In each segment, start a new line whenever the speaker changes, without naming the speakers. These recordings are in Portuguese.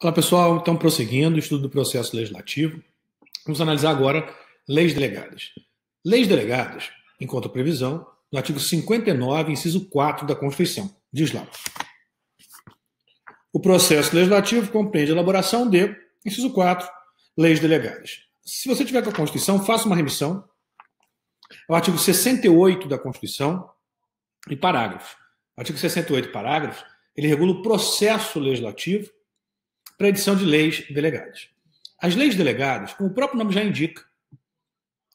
Olá, pessoal. Então, prosseguindo o estudo do processo legislativo, vamos analisar agora leis delegadas. Leis delegadas encontram previsão no artigo 59, inciso 4 da Constituição. Diz lá: o processo legislativo compreende a elaboração de, inciso 4, leis delegadas. Se você tiver com a Constituição, faça uma remissão ao artigo 68 da Constituição e parágrafos. O artigo 68, parágrafos, ele regula o processo legislativo para a edição de leis delegadas. As leis delegadas, como o próprio nome já indica,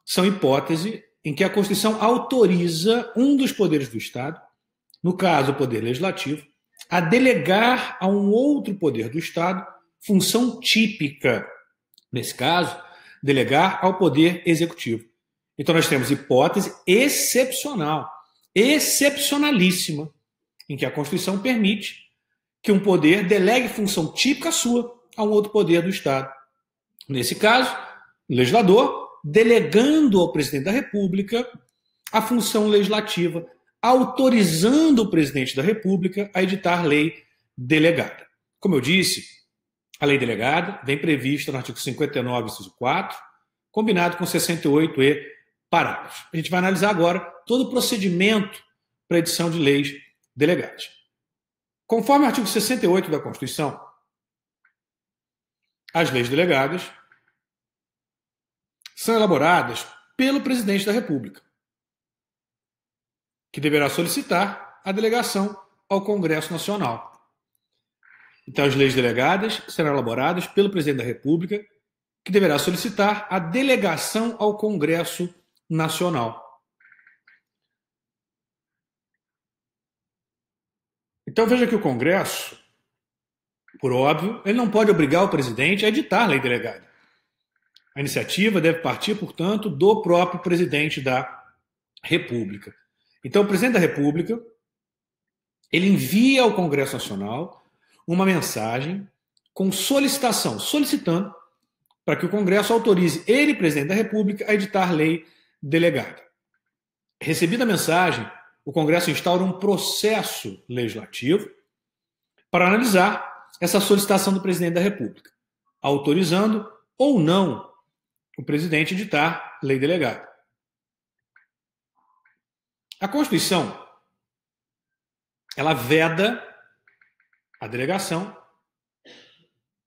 são hipótese em que a Constituição autoriza um dos poderes do Estado, no caso o poder legislativo, a delegar a um outro poder do Estado função típica. Nesse caso, delegar ao poder executivo. Então nós temos hipótese excepcional, excepcionalíssima, em que a Constituição permite que um poder delegue função típica sua a um outro poder do Estado. Nesse caso, o legislador delegando ao presidente da República a função legislativa, autorizando o presidente da República a editar lei delegada. Como eu disse, a lei delegada vem prevista no artigo 59, inciso 4, combinado com 68e, parágrafos. A gente vai analisar agora todo o procedimento para a edição de leis delegadas. Conforme o artigo 68 da Constituição, as leis delegadas são elaboradas pelo presidente da República, que deverá solicitar a delegação ao Congresso Nacional. Então, as leis delegadas serão elaboradas pelo presidente da República, que deverá solicitar a delegação ao Congresso Nacional. Então, veja que o Congresso, por óbvio, ele não pode obrigar o presidente a editar lei delegada. A iniciativa deve partir, portanto, do próprio presidente da República. Então, o presidente da República, ele envia ao Congresso Nacional uma mensagem com solicitação, solicitando para que o Congresso autorize ele, presidente da República, a editar lei delegada. Recebida a mensagem, o Congresso instaura um processo legislativo para analisar essa solicitação do presidente da República, autorizando ou não o presidente a editar lei delegada. A Constituição, ela veda a delegação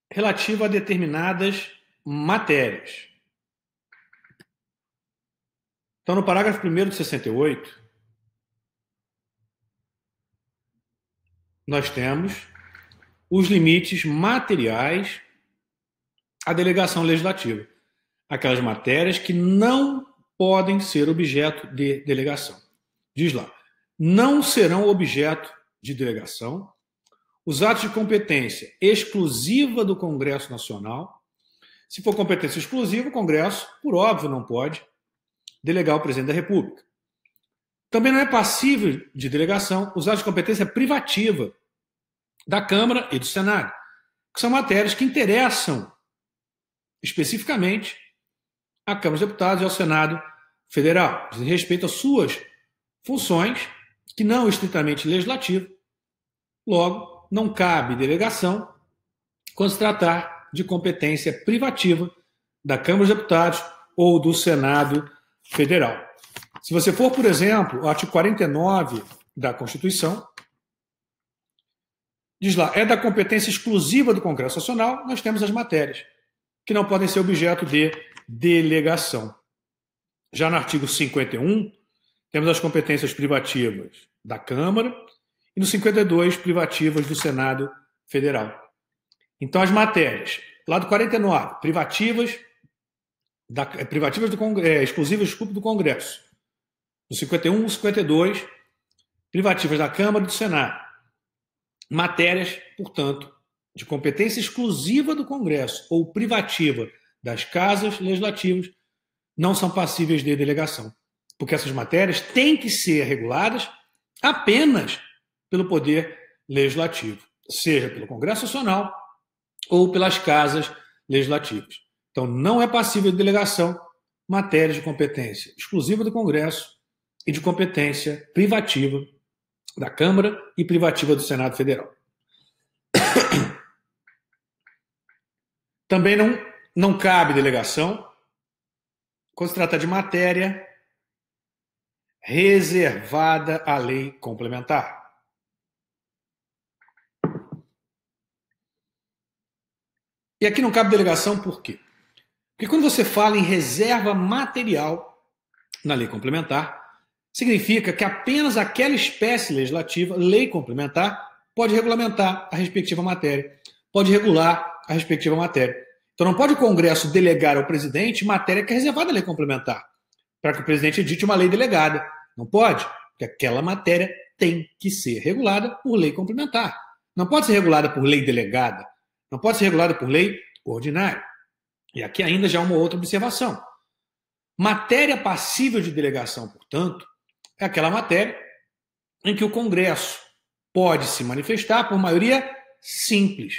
relativa a determinadas matérias. Então, no parágrafo 1º de 68, nós temos os limites materiais à delegação legislativa. Aquelas matérias que não podem ser objeto de delegação. Diz lá: não serão objeto de delegação os atos de competência exclusiva do Congresso Nacional. Se for competência exclusiva, o Congresso, por óbvio, não pode delegar ao presidente da República. Também não é passível de delegação os atos de competência privativa da Câmara e do Senado, que são matérias que interessam especificamente à Câmara dos Deputados e ao Senado Federal, dizem respeito às suas funções, que não estritamente legislativo. Logo, não cabe delegação quando se tratar de competência privativa da Câmara dos Deputados ou do Senado Federal. Se você for, por exemplo, ao artigo 49 da Constituição, diz lá: é da competência exclusiva do Congresso Nacional, nós temos as matérias que não podem ser objeto de delegação. Já no artigo 51, temos as competências privativas da Câmara e no 52, privativas do Senado Federal. Então, as matérias, lá do 49, privativas exclusivas do Congresso. No 51 e 52, privativas da Câmara e do Senado. Matérias, portanto, de competência exclusiva do Congresso ou privativa das casas legislativas não são passíveis de delegação, porque essas matérias têm que ser reguladas apenas pelo Poder Legislativo, seja pelo Congresso Nacional ou pelas casas legislativas. Então, não é passível de delegação matérias de competência exclusiva do Congresso e de competência privativa da Câmara e privativa do Senado Federal. Também não cabe delegação quando se trata de matéria reservada à lei complementar. E aqui não cabe delegação por quê? Porque quando você fala em reserva material na lei complementar, significa que apenas aquela espécie legislativa, lei complementar, pode regulamentar a respectiva matéria, pode regular a respectiva matéria. Então não pode o Congresso delegar ao presidente matéria que é reservada à lei complementar, para que o presidente edite uma lei delegada. Não pode, porque aquela matéria tem que ser regulada por lei complementar. Não pode ser regulada por lei delegada, não pode ser regulada por lei ordinária. E aqui ainda já uma outra observação. Matéria passível de delegação, portanto, é aquela matéria em que o Congresso pode se manifestar por maioria simples.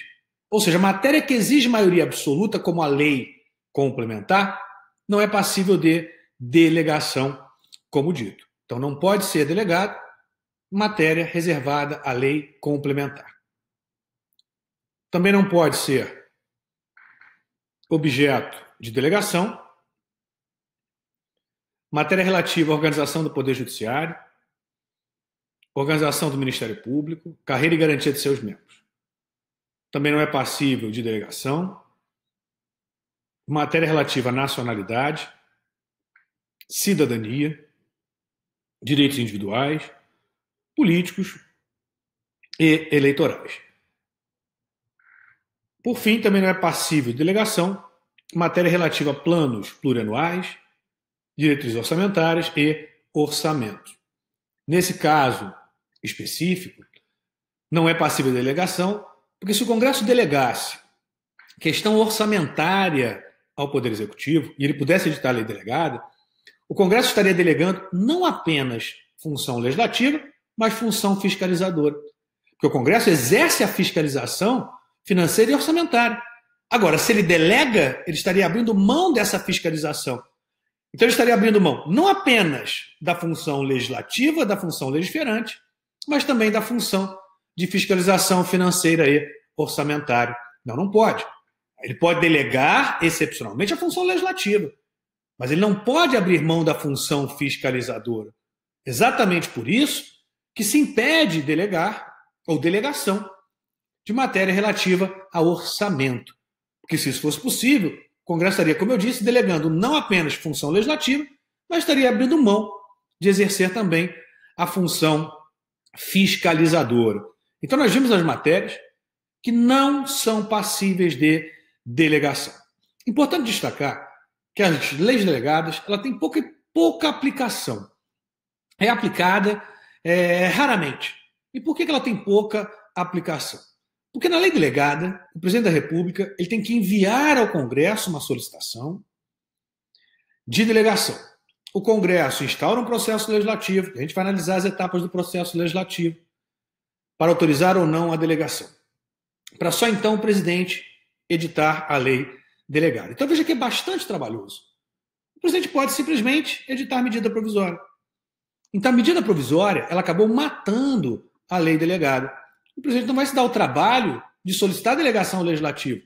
Ou seja, matéria que exige maioria absoluta, como a lei complementar, não é passível de delegação, como dito. Então, não pode ser delegado matéria reservada à lei complementar. Também não pode ser objeto de delegação matéria relativa à organização do Poder Judiciário, organização do Ministério Público, carreira e garantia de seus membros. Também não é passível de delegação matéria relativa à nacionalidade, cidadania, direitos individuais, políticos e eleitorais. Por fim, também não é passível de delegação matéria relativa a planos plurianuais, diretrizes orçamentárias e orçamentos. Nesse caso específico, não é passível de delegação, porque se o Congresso delegasse questão orçamentária ao Poder Executivo e ele pudesse editar a lei delegada, o Congresso estaria delegando não apenas função legislativa, mas função fiscalizadora. Porque o Congresso exerce a fiscalização financeira e orçamentária. Agora, se ele delega, ele estaria abrindo mão dessa fiscalização. Então, ele estaria abrindo mão não apenas da função legislativa, da função legiferante, mas também da função de fiscalização financeira e orçamentária. Não pode. Ele pode delegar, excepcionalmente, a função legislativa, mas ele não pode abrir mão da função fiscalizadora. Exatamente por isso que se impede delegar ou delegação de matéria relativa a orçamento. Porque, se isso fosse possível, o Congresso estaria, como eu disse, delegando não apenas função legislativa, mas estaria abrindo mão de exercer também a função fiscalizadora. Então, nós vimos as matérias que não são passíveis de delegação. Importante destacar que as leis delegadas ela tem pouca aplicação. É aplicada raramente. E por que ela tem pouca aplicação? Porque na lei delegada, o presidente da República ele tem que enviar ao Congresso uma solicitação de delegação. O Congresso instaura um processo legislativo, a gente vai analisar as etapas do processo legislativo para autorizar ou não a delegação. Para só então o presidente editar a lei delegada. Então veja que é bastante trabalhoso. O presidente pode simplesmente editar medida provisória. Então a medida provisória ela acabou matando a lei delegada. O presidente não vai se dar o trabalho de solicitar a delegação ao legislativo.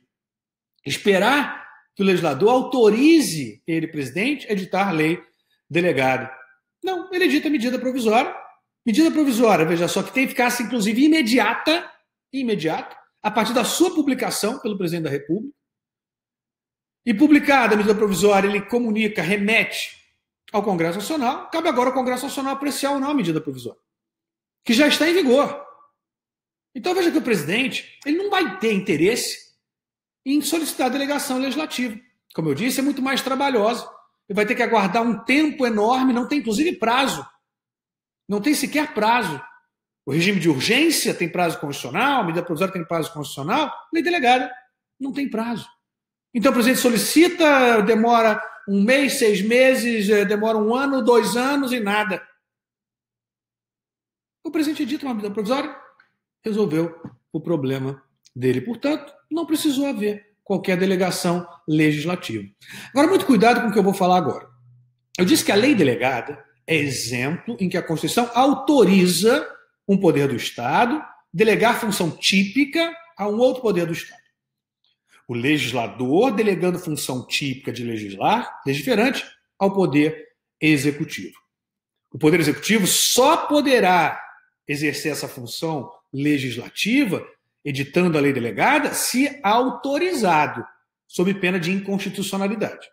Esperar que o legislador autorize ele, presidente, a editar a lei delegada. Não, ele edita a medida provisória. Medida provisória, veja só, que tem eficácia, inclusive, imediata, a partir da sua publicação pelo presidente da República. E publicada a medida provisória, ele comunica, remete ao Congresso Nacional. Cabe agora ao Congresso Nacional apreciar ou não a medida provisória, que já está em vigor. Então veja que o presidente ele não vai ter interesse em solicitar a delegação legislativa. Como eu disse, é muito mais trabalhosa. Ele vai ter que aguardar um tempo enorme, não tem inclusive prazo. Não tem sequer prazo. O regime de urgência tem prazo constitucional, a medida provisória tem prazo constitucional, lei delegada não tem prazo. Então o presidente solicita, demora 1 mês, 6 meses, demora 1 ano, 2 anos e nada. O presidente edita uma medida provisória, resolveu o problema dele. Portanto, não precisou haver qualquer delegação legislativa. Agora, muito cuidado com o que eu vou falar agora. Eu disse que a lei delegada é exemplo em que a Constituição autoriza um poder do Estado delegar função típica a um outro poder do Estado. O legislador delegando função típica de legislar, legiferante, ao Poder Executivo. O Poder Executivo só poderá exercer essa função legislativa, editando a lei delegada, se autorizado, sob pena de inconstitucionalidade.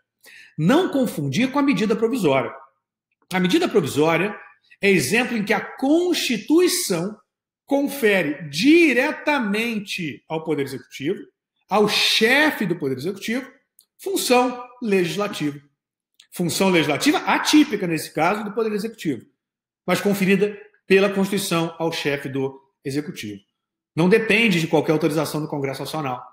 Não confundir com a medida provisória. A medida provisória é exemplo em que a Constituição confere diretamente ao Poder Executivo, ao chefe do Poder Executivo, função legislativa. Função legislativa atípica, nesse caso, do Poder Executivo, mas conferida pela Constituição ao chefe do Executivo. Não depende de qualquer autorização do Congresso Nacional.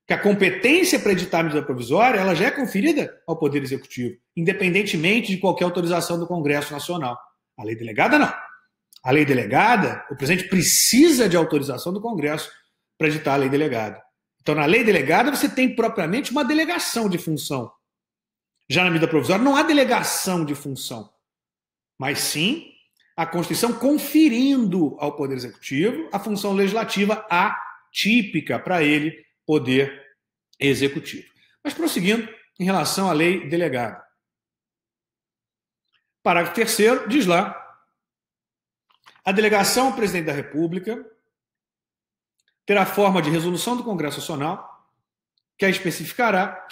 Que a competência para editar a medida provisória ela já é conferida ao Poder Executivo, independentemente de qualquer autorização do Congresso Nacional. A lei delegada, não. A lei delegada, o presidente precisa de autorização do Congresso para editar a lei delegada. Então, na lei delegada, você tem propriamente uma delegação de função. Já na medida provisória, não há delegação de função, mas sim a Constituição conferindo ao Poder Executivo a função legislativa atípica para ele, Poder Executivo. Mas prosseguindo, em relação à lei delegada. Parágrafo 3º diz lá: a delegação ao presidente da República terá forma de resolução do Congresso Nacional que especificará,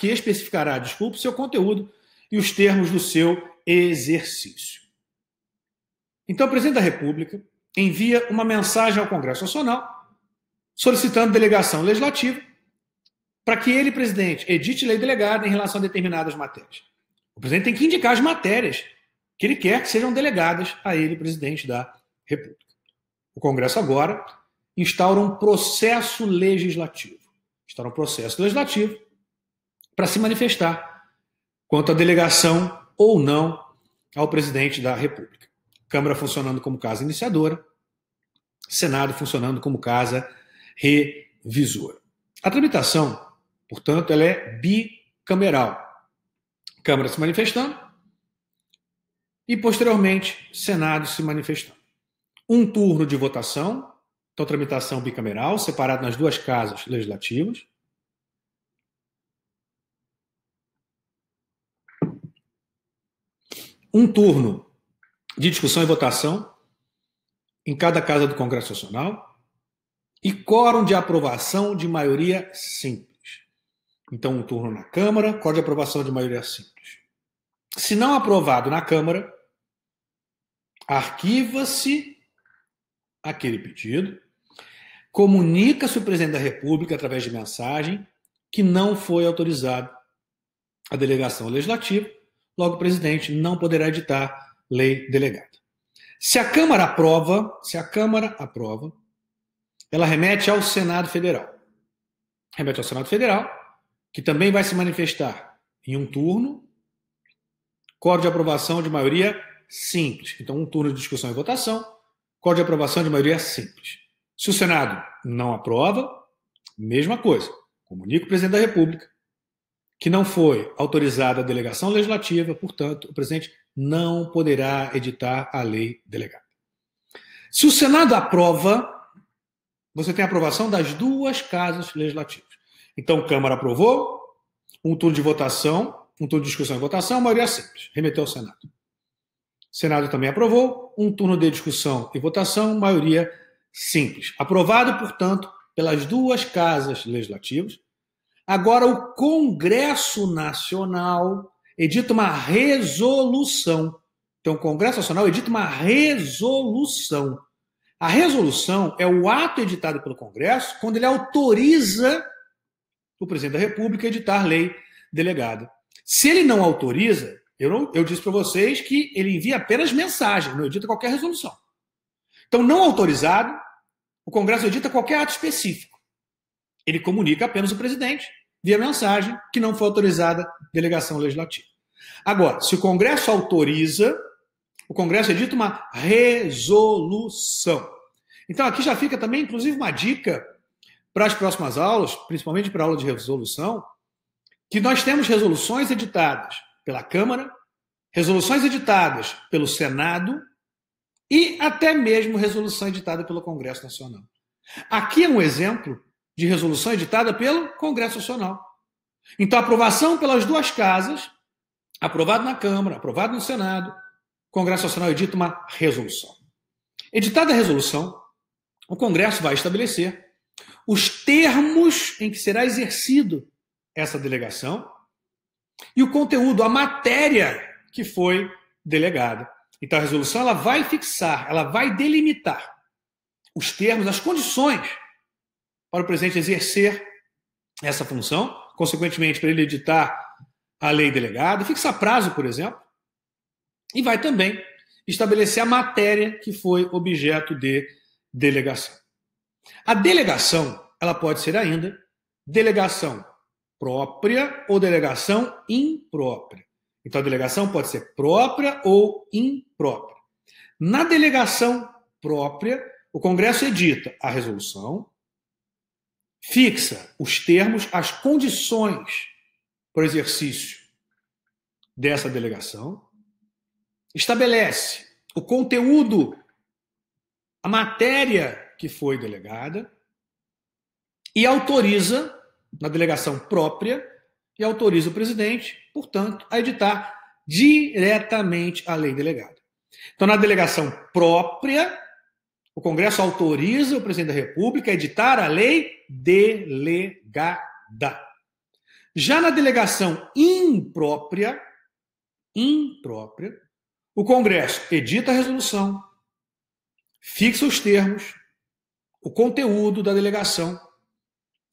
seu conteúdo e os termos do seu exercício. Então, o presidente da República envia uma mensagem ao Congresso Nacional solicitando delegação legislativa para que ele, presidente, edite lei delegada em relação a determinadas matérias. O presidente tem que indicar as matérias que ele quer que sejam delegadas a ele, presidente da República. O Congresso agora instaura um processo legislativo. Instaura um processo legislativo para se manifestar quanto à delegação ou não ao presidente da República. Câmara funcionando como casa iniciadora, Senado funcionando como casa revisora. A tramitação, portanto, ela é bicameral. Câmara se manifestando e, posteriormente, Senado se manifestando. Um turno de votação, então tramitação bicameral, separado nas duas casas legislativas. Um turno de discussão e votação em cada casa do Congresso Nacional e quórum de aprovação de maioria simples. Então, um turno na Câmara, quórum de aprovação de maioria simples. Se não aprovado na Câmara, arquiva-se aquele pedido, comunica-se o presidente da República, através de mensagem, que não foi autorizado a delegação legislativa, logo o presidente não poderá editar lei delegada. Se a Câmara aprova, ela remete ao Senado Federal. Remete ao Senado Federal, que também vai se manifestar em um turno, quórum de aprovação de maioria simples. Então, um turno de discussão e votação, quórum de aprovação de maioria simples. Se o Senado não aprova, mesma coisa. Comunica o presidente da República que não foi autorizada a delegação legislativa, portanto, o presidente não poderá editar a lei delegada. Se o Senado aprova, você tem a aprovação das duas casas legislativas. Então, Câmara aprovou, um turno de votação, um turno de discussão e votação, maioria simples, remeteu ao Senado. Senado também aprovou, um turno de discussão e votação, maioria simples. Aprovado, portanto, pelas duas casas legislativas. Agora, o Congresso Nacional edita uma resolução. Então, o Congresso Nacional edita uma resolução. A resolução é o ato editado pelo Congresso quando ele autoriza o presidente da República a editar lei delegada. Se ele não autoriza, eu disse para vocês que ele envia apenas mensagem, não edita qualquer resolução. Então, não autorizado, o Congresso edita qualquer ato específico. Ele comunica apenas o presidente, via mensagem, que não foi autorizada delegação legislativa. Agora, se o Congresso autoriza, o Congresso edita uma resolução. Então, aqui já fica também, inclusive, uma dica para as próximas aulas, principalmente para a aula de resolução, que nós temos resoluções editadas pela Câmara, resoluções editadas pelo Senado e até mesmo resolução editada pelo Congresso Nacional. Aqui é um exemplo de resolução editada pelo Congresso Nacional. Então, aprovação pelas duas casas, aprovado na Câmara, aprovado no Senado, o Congresso Nacional edita uma resolução. Editada a resolução, o Congresso vai estabelecer os termos em que será exercido essa delegação e o conteúdo, a matéria que foi delegada. Então, a resolução ela vai fixar, ela vai delimitar os termos, as condições para o presidente exercer essa função, consequentemente, para ele editar a lei delegada, fixar prazo, por exemplo, e vai também estabelecer a matéria que foi objeto de delegação. A delegação, ela pode ser ainda delegação própria ou delegação imprópria. Então, a delegação pode ser própria ou imprópria. Na delegação própria, o Congresso edita a resolução, fixa os termos, as condições para o exercício dessa delegação, estabelece o conteúdo, a matéria que foi delegada e autoriza, na delegação própria, e autoriza o presidente, portanto, a editar diretamente a lei delegada. Então, na delegação própria, o Congresso autoriza o presidente da República a editar a lei delegada. Já na delegação imprópria, o Congresso edita a resolução, fixa os termos, o conteúdo da delegação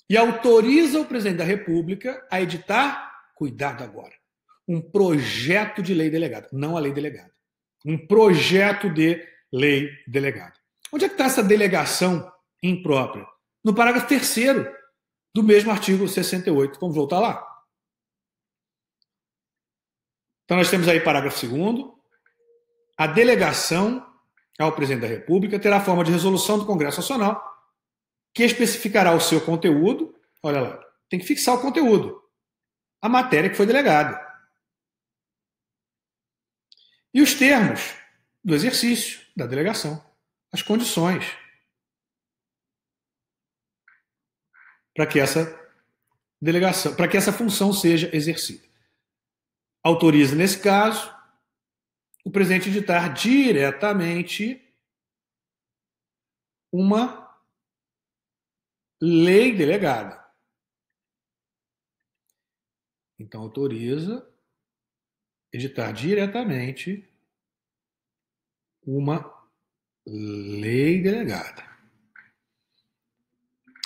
e autoriza o presidente da República a editar, cuidado agora, um projeto de lei delegada, não a lei delegada, um projeto de lei delegada. Onde é que está essa delegação imprópria? No parágrafo 3º do mesmo artigo 68. Vamos voltar lá? Então nós temos aí parágrafo 2º. A delegação ao presidente da República terá forma de resolução do Congresso Nacional que especificará o seu conteúdo. Olha lá, tem que fixar o conteúdo, a matéria que foi delegada. E os termos do exercício da delegação, as condições para que essa delegação, para que essa função seja exercida. Autoriza, nesse caso, o presidente editar diretamente uma lei delegada. Então, autoriza editar diretamente uma lei delegada.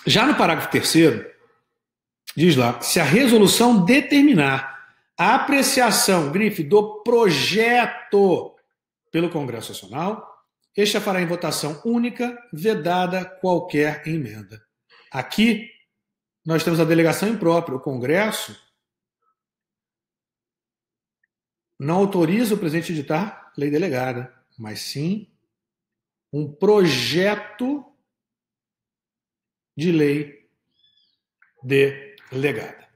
Já no parágrafo 3º, diz lá, se a resolução determinar a apreciação, grife, do projeto pelo Congresso Nacional, este a fará em votação única, vedada qualquer emenda. Aqui, nós temos a delegação imprópria. O Congresso não autoriza o presidente a editar lei delegada, mas sim um projeto de lei delegada.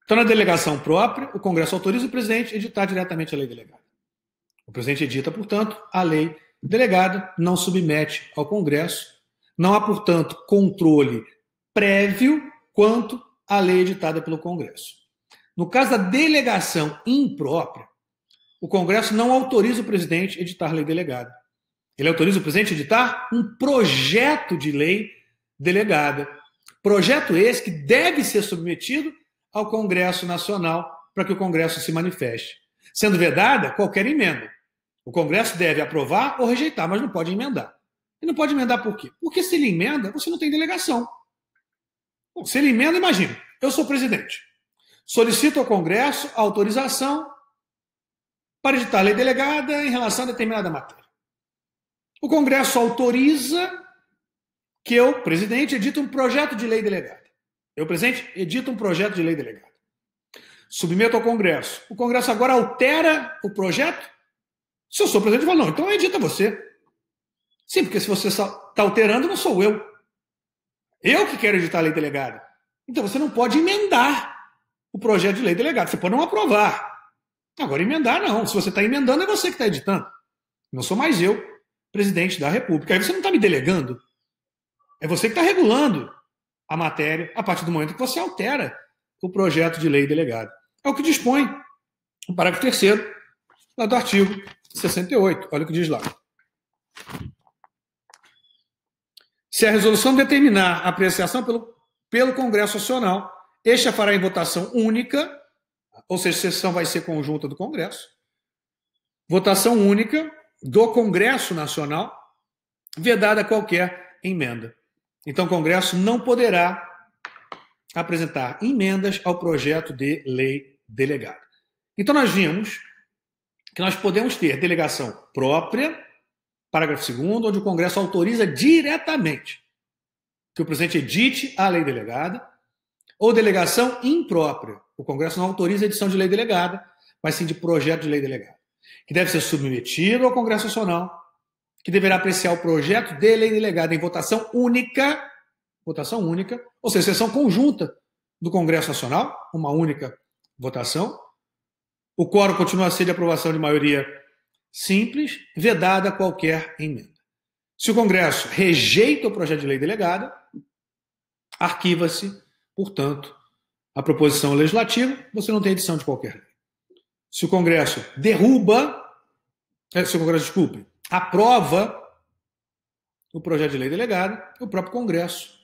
Então, na delegação própria, o Congresso autoriza o presidente a editar diretamente a lei delegada. O presidente edita, portanto, a lei delegada, não submete ao Congresso, não há, portanto, controle prévio quanto à lei editada pelo Congresso. No caso da delegação imprópria, o Congresso não autoriza o presidente a editar lei delegada. Ele autoriza o presidente a editar um projeto de lei delegada. Projeto esse que deve ser submetido ao Congresso Nacional para que o Congresso se manifeste. Sendo vedada qualquer emenda. O Congresso deve aprovar ou rejeitar, mas não pode emendar. E não pode emendar por quê? Porque se ele emenda, você não tem delegação. Bom, se ele emenda, imagina, eu sou presidente. Solicito ao Congresso a autorização para editar lei delegada em relação a determinada matéria. O Congresso autoriza que eu, presidente, edite um projeto de lei delegada. Eu, presidente, edito um projeto de lei delegada. Submeto ao Congresso. O Congresso agora altera o projeto? Se eu sou presidente, eu falo, não, então edita você. Sim, porque se você está alterando, não sou eu. Eu que quero editar a lei delegada. Então você não pode emendar o projeto de lei delegada. Você pode não aprovar. Agora, emendar não. Se você está emendando, é você que está editando. Não sou mais eu, presidente da República. Aí você não está me delegando. É você que está regulando a matéria a partir do momento que você altera o projeto de lei delegada. É o que dispõe o parágrafo 3º lá do artigo 68. Olha o que diz lá. Se a resolução determinar a apreciação pelo Congresso Nacional, este a fará em votação única, ou seja, a sessão vai ser conjunta do Congresso, votação única do Congresso Nacional, vedada qualquer emenda. Então, o Congresso não poderá apresentar emendas ao projeto de lei delegada. Então, nós vimos que nós podemos ter delegação própria, parágrafo 2º, onde o Congresso autoriza diretamente que o presidente edite a lei delegada, ou delegação imprópria. O Congresso não autoriza a edição de lei delegada, mas sim de projeto de lei delegada, que deve ser submetido ao Congresso Nacional, que deverá apreciar o projeto de lei delegada em votação única, ou seja, sessão conjunta do Congresso Nacional, uma única votação. O quórum continua a ser de aprovação de maioria simples, vedada qualquer emenda. Se o Congresso rejeita o projeto de lei delegada, arquiva-se, portanto, a proposição legislativa, você não tem edição de qualquer lei. Se o Congresso aprova o projeto de lei delegada, o próprio Congresso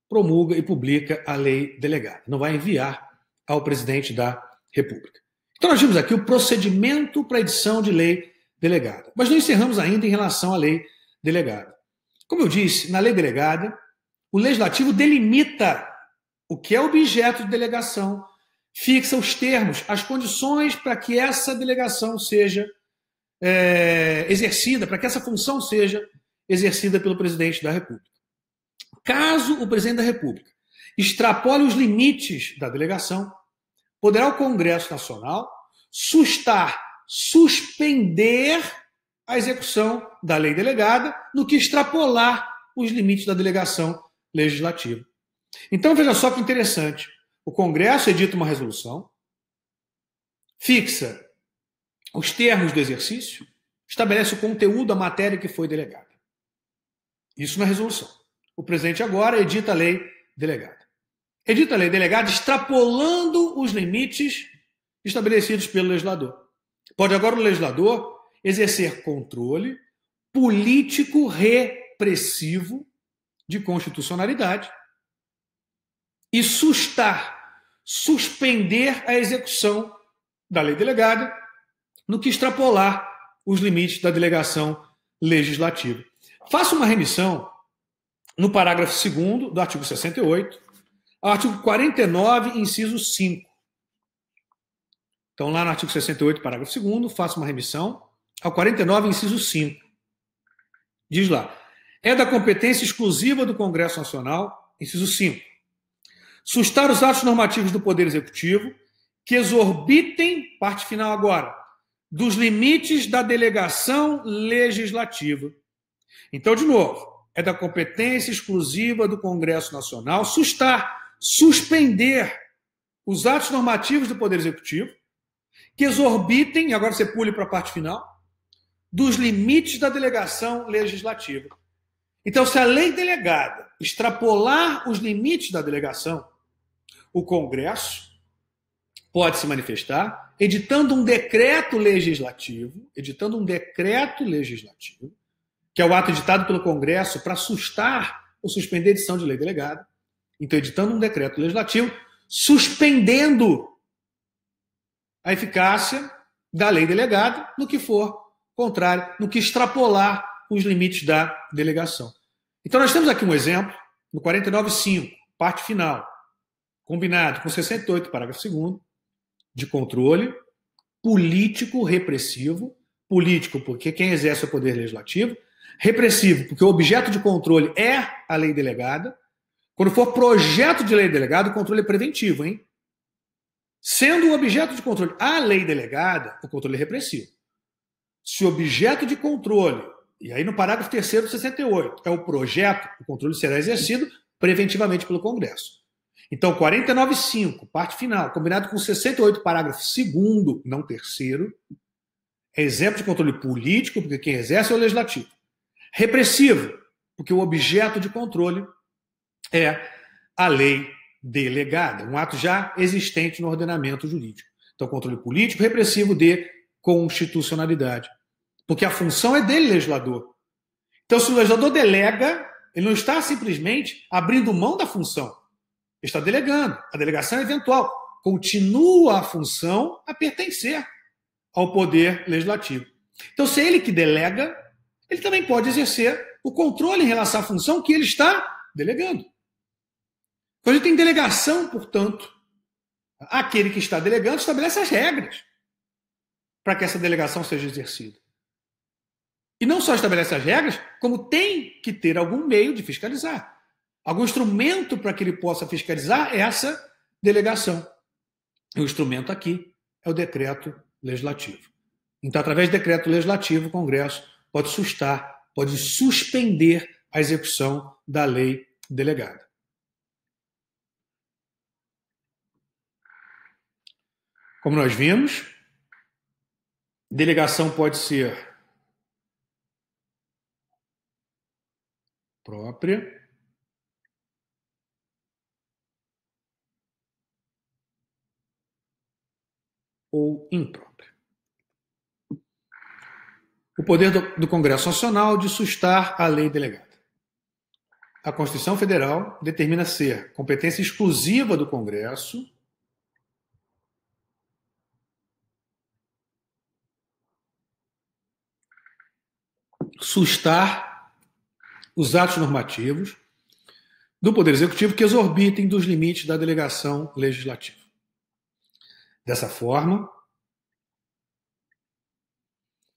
promulga e publica a lei delegada. Não vai enviar ao presidente da República. Então, nós vimos aqui o procedimento para edição de lei delegada. Mas não encerramos ainda em relação à lei delegada. Como eu disse, na lei delegada, o legislativo delimita o que é objeto de delegação, fixa os termos, as condições para que essa delegação seja exercida, para que essa função seja exercida pelo presidente da República. Caso o presidente da República extrapole os limites da delegação, poderá o Congresso Nacional suspender a execução da lei delegada no que extrapolar os limites da delegação legislativa. Então, veja só que interessante. O Congresso edita uma resolução, fixa os termos do exercício, estabelece o conteúdo da matéria que foi delegada. Isso na resolução. O presidente agora edita a lei delegada. Edita a lei delegada extrapolando os limites estabelecidos pelo legislador. Pode agora o legislador exercer controle político repressivo de constitucionalidade e suspender a execução da lei delegada no que extrapolar os limites da delegação legislativa. Faço uma remissão no parágrafo 2º do artigo 68 ao artigo 49, inciso 5. Então, lá no artigo 68, parágrafo 2º, faço uma remissão ao 49, inciso 5. Diz lá: é da competência exclusiva do Congresso Nacional, inciso 5, sustar os atos normativos do Poder Executivo que exorbitem, parte final agora, dos limites da delegação legislativa. Então, de novo, é da competência exclusiva do Congresso Nacional suspender os atos normativos do Poder Executivo que exorbitem, e agora você pule para a parte final, dos limites da delegação legislativa. Então, se a lei delegada extrapolar os limites da delegação, o Congresso pode se manifestar editando um decreto legislativo, que é o ato editado pelo Congresso para sustar ou suspender a edição de lei delegada. Então, editando um decreto legislativo, suspendendo a eficácia da lei delegada no que for contrário, no que extrapolar os limites da delegação. Então, nós temos aqui um exemplo, no 49.5, parte final, combinado com 68, parágrafo 2º, de controle político repressivo, político porque quem exerce o poder legislativo, repressivo porque o objeto de controle é a lei delegada. Quando for projeto de lei delegada, o controle é preventivo, hein? Sendo o objeto de controle a lei delegada, o controle é repressivo. Se o objeto de controle, e aí no parágrafo 3º do 68, é o projeto, o controle será exercido preventivamente pelo Congresso. Então, 49.5, parte final, combinado com 68, parágrafo 2º, não 3º, é exemplo de controle político, porque quem exerce é o legislativo. Repressivo, porque o objeto de controle é a lei delegada, um ato já existente no ordenamento jurídico. Então, controle político repressivo de constitucionalidade. Porque a função é dele, legislador. Então, se o legislador delega, ele não está simplesmente abrindo mão da função. Ele está delegando. A delegação é eventual. Continua a função a pertencer ao poder legislativo. Então, se é ele que delega, ele também pode exercer o controle em relação à função que ele está delegando. Quando ele tem delegação, portanto, aquele que está delegando estabelece as regras para que essa delegação seja exercida. E não só estabelece as regras, como tem que ter algum meio de fiscalizar. Algum instrumento para que ele possa fiscalizar essa delegação. E o instrumento aqui é o decreto legislativo. Então, através do decreto legislativo, o Congresso pode suspender a execução da lei delegada. Como nós vimos, delegação pode ser própria ou imprópria. O poder do Congresso Nacional de sustar a lei delegada. A Constituição Federal determina ser competência exclusiva do Congresso sustar os atos normativos do Poder Executivo que exorbitem dos limites da delegação legislativa. Dessa forma,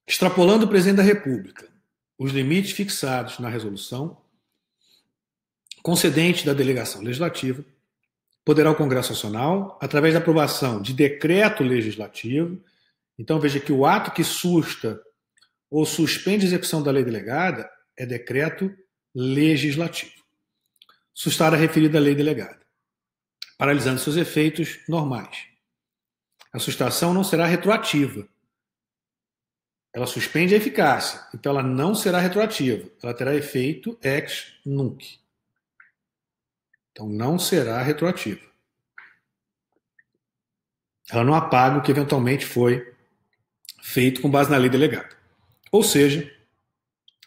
extrapolando o Presidente da República os limites fixados na resolução concedente da delegação legislativa, poderá o Congresso Nacional, através da aprovação de decreto legislativo, então veja que o ato que susta ou suspende a execução da lei delegada é decreto legislativo. Sustar a referida lei delegada, paralisando seus efeitos normais. A sustação não será retroativa. Ela suspende a eficácia, então ela não será retroativa. Ela terá efeito ex nunc. Então não será retroativa. Ela não apaga o que eventualmente foi feito com base na lei delegada. Ou seja,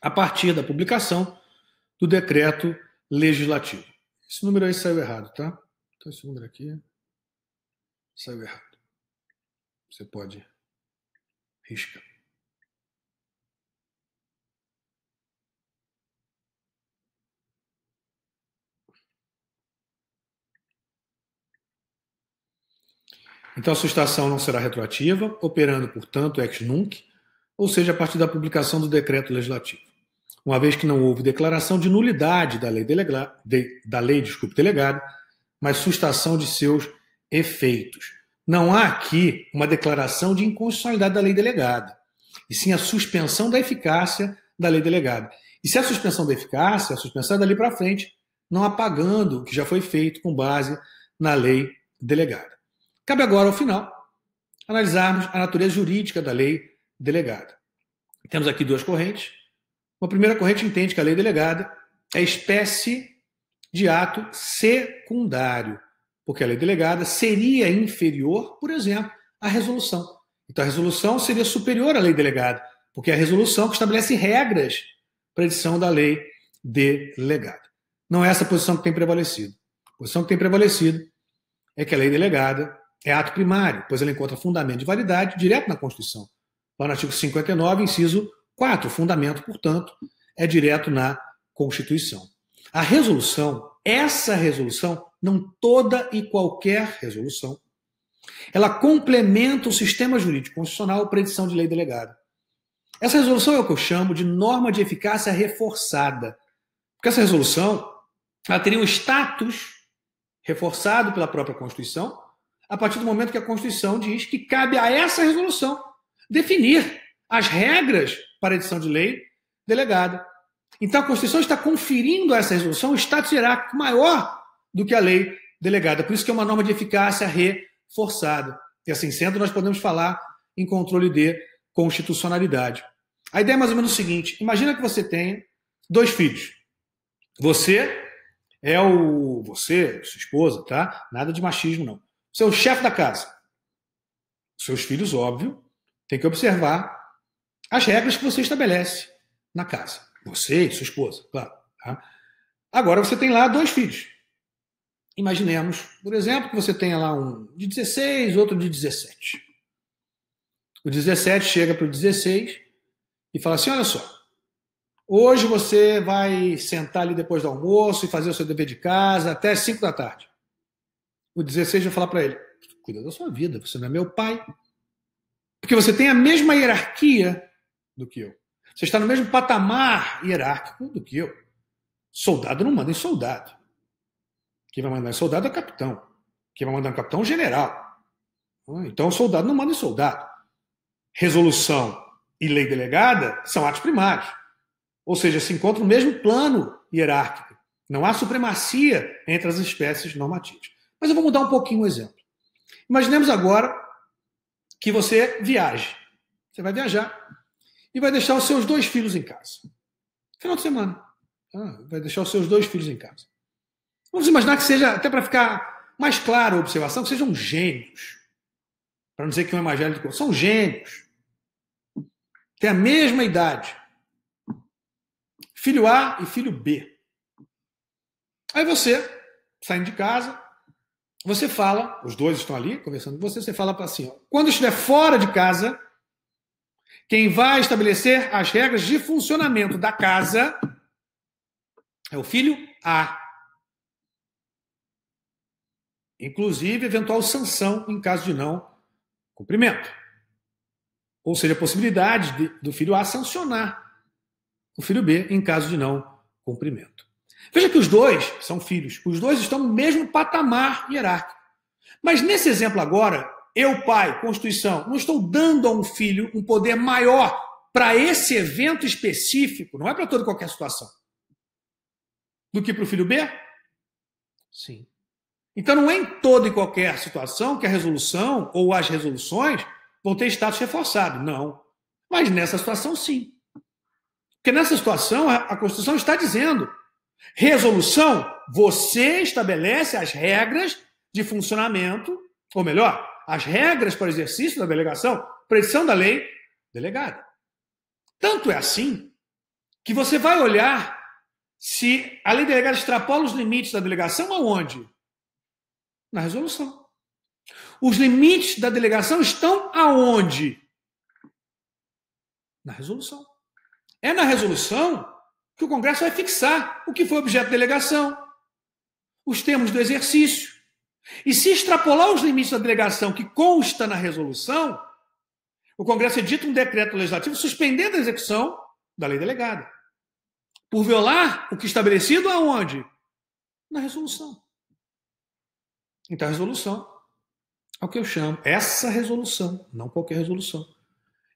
a partir da publicação do decreto legislativo. Esse número aí saiu errado, tá? Então esse número aqui saiu errado. Você pode riscar. Então a sustação não será retroativa, operando, portanto, ex nunc, ou seja, a partir da publicação do decreto legislativo. Uma vez que não houve declaração de nulidade da lei delegada, mas sustação de seus efeitos. Não há aqui uma declaração de inconstitucionalidade da lei delegada, e sim a suspensão da eficácia da lei delegada. E se a suspensão da eficácia, a suspensão é dali para frente, não apagando o que já foi feito com base na lei delegada. Cabe agora, ao final, analisarmos a natureza jurídica da lei delegada. Temos aqui duas correntes. Uma primeira corrente entende que a lei delegada é espécie de ato secundário, porque a lei delegada seria inferior, por exemplo, à resolução. Então a resolução seria superior à lei delegada, porque é a resolução que estabelece regras para a edição da lei delegada. Não é essa a posição que tem prevalecido. A posição que tem prevalecido é que a lei delegada é ato primário, pois ela encontra fundamento de validade direto na Constituição. Lá no artigo 59, inciso 4, o fundamento, portanto, é direto na Constituição. A resolução, essa resolução, não toda e qualquer resolução, ela complementa o sistema jurídico constitucional para a edição de lei delegada. Essa resolução é o que eu chamo de norma de eficácia reforçada. Porque essa resolução ela teria um status reforçado pela própria Constituição, a partir do momento que a Constituição diz que cabe a essa resolução definir as regras para a edição de lei delegada. Então a Constituição está conferindo a essa resolução um status hierárquico maior do que a lei delegada. Por isso que é uma norma de eficácia reforçada. E assim sendo, nós podemos falar em controle de constitucionalidade. A ideia é mais ou menos o seguinte: imagina que você tenha dois filhos. Você é você, sua esposa, tá? Nada de machismo, não. Você é o chefe da casa. Seus filhos, óbvio, têm que observar as regras que você estabelece na casa. Você e sua esposa, claro. Tá? Agora você tem lá 2 filhos. Imaginemos, por exemplo, que você tenha lá um de 16, outro de 17. O 17 chega para o 16 e fala assim, olha só, hoje você vai sentar ali depois do almoço e fazer o seu dever de casa até as 5 da tarde. O 16 vai falar para ele, cuida da sua vida, você não é meu pai. Porque você tem a mesma hierarquia do que eu. Você está no mesmo patamar hierárquico do que eu. Soldado não manda em soldado. Quem vai mandar em soldado é o capitão. Quem vai mandar em capitão é o general. Então o soldado não manda em soldado. Resolução e lei delegada são atos primários. Ou seja, se encontram no mesmo plano hierárquico. Não há supremacia entre as espécies normativas. Mas eu vou mudar um pouquinho o exemplo. Imaginemos agora que você viaje. Você vai viajar e vai deixar os seus 2 filhos em casa. Final de semana. Vai deixar os seus 2 filhos em casa. Vamos imaginar que seja, até para ficar mais clara a observação, que sejam gêmeos. Para não dizer que um é mais velho do que o outro. São gêmeos. Têm a mesma idade. Filho A e filho B. Aí você, saindo de casa, você fala, os 2 estão ali conversando com você fala para assim, ó, quando estiver fora de casa, quem vai estabelecer as regras de funcionamento da casa é o filho A. Inclusive, eventual sanção em caso de não cumprimento. Ou seja, a possibilidade do filho A sancionar o filho B em caso de não cumprimento. Veja que os 2 são filhos. Os 2 estão no mesmo patamar hierárquico. Mas nesse exemplo agora, eu, pai, Constituição, não estou dando a um filho um poder maior para esse evento específico, não é para toda e qualquer situação, do que para o filho B? Sim. Então não é em toda e qualquer situação que a resolução ou as resoluções vão ter status reforçado. Não. Mas nessa situação, sim. Porque nessa situação, a Constituição está dizendo, resolução, você estabelece as regras de funcionamento, ou melhor, as regras para o exercício da delegação, predição da lei delegada. Tanto é assim que você vai olhar se a lei delegada extrapola os limites da delegação aonde? Na resolução. Os limites da delegação estão aonde? Na resolução. É na resolução que o Congresso vai fixar o que foi objeto de delegação, os termos do exercício. E se extrapolar os limites da delegação que consta na resolução, o Congresso edita um decreto legislativo suspendendo a execução da lei delegada. Por violar o que estabelecido aonde? Na resolução. Então a resolução é o que eu chamo, essa resolução, não qualquer resolução,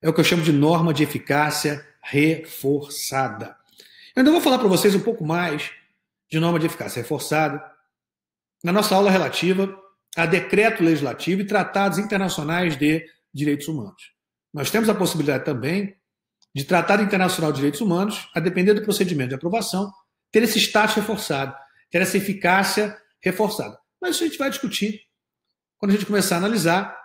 é o que eu chamo de norma de eficácia reforçada. Eu ainda vou falar para vocês um pouco mais de norma de eficácia reforçada na nossa aula relativa a decreto legislativo e tratados internacionais de direitos humanos. Nós temos a possibilidade também de tratado internacional de direitos humanos, a depender do procedimento de aprovação, ter esse status reforçado, ter essa eficácia reforçada. Mas isso a gente vai discutir quando a gente começar a analisar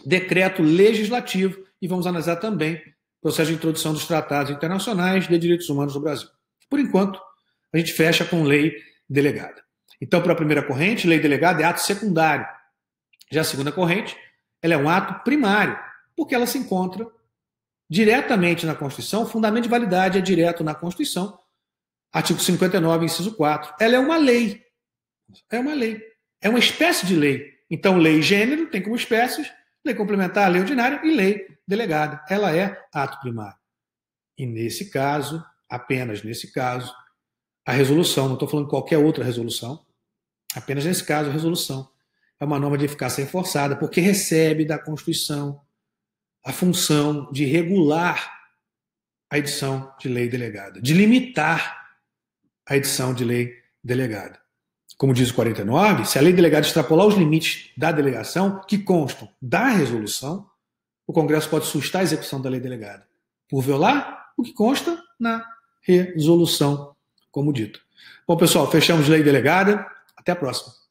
decreto legislativo e vamos analisar também o processo de introdução dos tratados internacionais de direitos humanos no Brasil. Por enquanto, a gente fecha com lei delegada. Então, para a primeira corrente, lei delegada é ato secundário. Já a segunda corrente, ela é um ato primário, porque ela se encontra diretamente na Constituição, o fundamento de validade é direto na Constituição, artigo 59, inciso 4. Ela é uma lei. É uma lei. É uma espécie de lei. Então, lei e gênero tem como espécies lei complementar, lei ordinária e lei delegada. Ela é ato primário. E nesse caso, apenas nesse caso, a resolução, não estou falando qualquer outra resolução, apenas nesse caso a resolução é uma norma de eficácia reforçada, porque recebe da Constituição a função de regular a edição de lei delegada, de limitar a edição de lei delegada. Como diz o 49, se a lei delegada extrapolar os limites da delegação que constam da resolução, o Congresso pode sustar a execução da lei delegada, por violar o que consta na resolução, como dito. Bom, pessoal, fechamos lei delegada. Até a próxima.